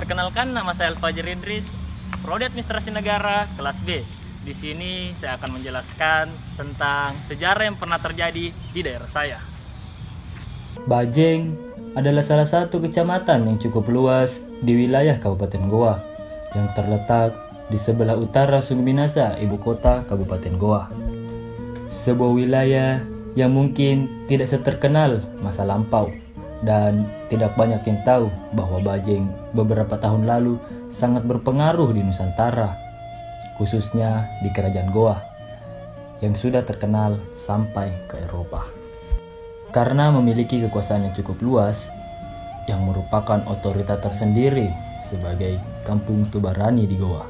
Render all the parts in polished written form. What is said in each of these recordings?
Perkenalkan, nama saya Al-Fajr Idris, Prodi Administrasi Negara kelas B. Di sini saya akan menjelaskan tentang sejarah yang pernah terjadi di daerah saya. Bajeng adalah salah satu kecamatan yang cukup luas di wilayah Kabupaten Goa yang terletak di sebelah utara Sungai Minasa, ibu kota Kabupaten Goa. Sebuah wilayah yang mungkin tidak seterkenal masa lampau dan tidak banyak yang tahu bahwa Bajeng beberapa tahun lalu sangat berpengaruh di Nusantara, khususnya di Kerajaan Goa yang sudah terkenal sampai ke Eropa. Karena memiliki kekuasaan yang cukup luas, yang merupakan otoritas tersendiri sebagai kampung Tubarani di Goa.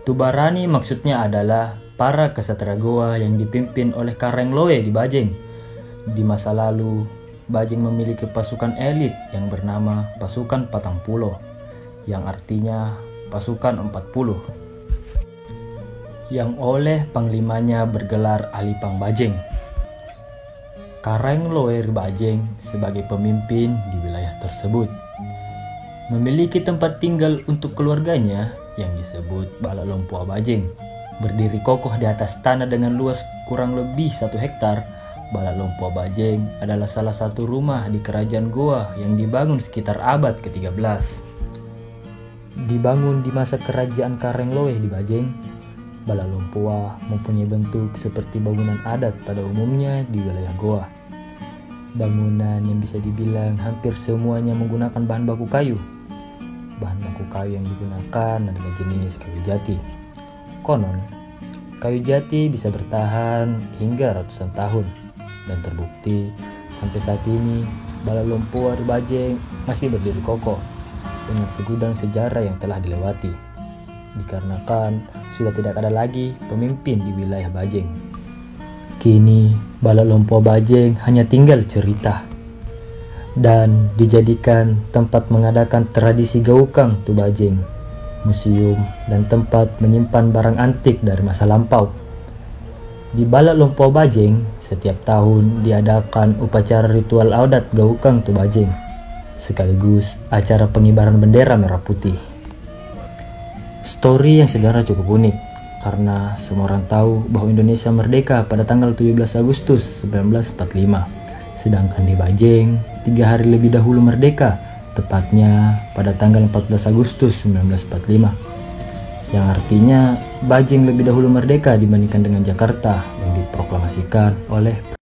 Tubarani maksudnya adalah para kesatria Goa yang dipimpin oleh Kareng Loe di Bajeng. Di masa lalu, Bajeng memiliki pasukan elit yang bernama Pasukan Patang Pulo, yang artinya pasukan 40, yang oleh panglimanya bergelar Alipang Bajeng. Kareng Loe Bajeng sebagai pemimpin di wilayah tersebut memiliki tempat tinggal untuk keluarganya yang disebut Balak Lompua Bajeng. Berdiri kokoh di atas tanah dengan luas kurang lebih 1 hektar, Balak Lompua Bajeng adalah salah satu rumah di Kerajaan Goa yang dibangun sekitar abad ke-13. Dibangun di masa kerajaan Kareng Loe di Bajeng, Balak Lompua mempunyai bentuk seperti bangunan adat pada umumnya di wilayah Goa. Bangunan yang bisa dibilang hampir semuanya menggunakan bahan baku kayu. Bahan baku kayu yang digunakan adalah jenis kayu jati. Konon, kayu jati bisa bertahan hingga ratusan tahun. Dan terbukti sampai saat ini Balak Lompua Bajeng masih berdiri kokoh dengan segudang sejarah yang telah dilewati, dikarenakan sudah tidak ada lagi pemimpin di wilayah Bajeng. Kini Balak Lompua Bajeng hanya tinggal cerita dan dijadikan tempat mengadakan tradisi gaukang tu Bajeng, museum dan tempat menyimpan barang antik dari masa lampau. Di Balak Lompua Bajeng, setiap tahun diadakan upacara ritual adat gaukang tu Bajeng, sekaligus acara pengibaran bendera merah putih. Story yang sebenarnya cukup unik, karena semua orang tahu bahwa Indonesia merdeka pada tanggal 17 Agustus 1945. Sedangkan di Bajeng, 3 hari lebih dahulu merdeka, tepatnya pada tanggal 14 Agustus 1945. Yang artinya Bajeng lebih dahulu merdeka dibandingkan dengan Jakarta yang diproklamasikan oleh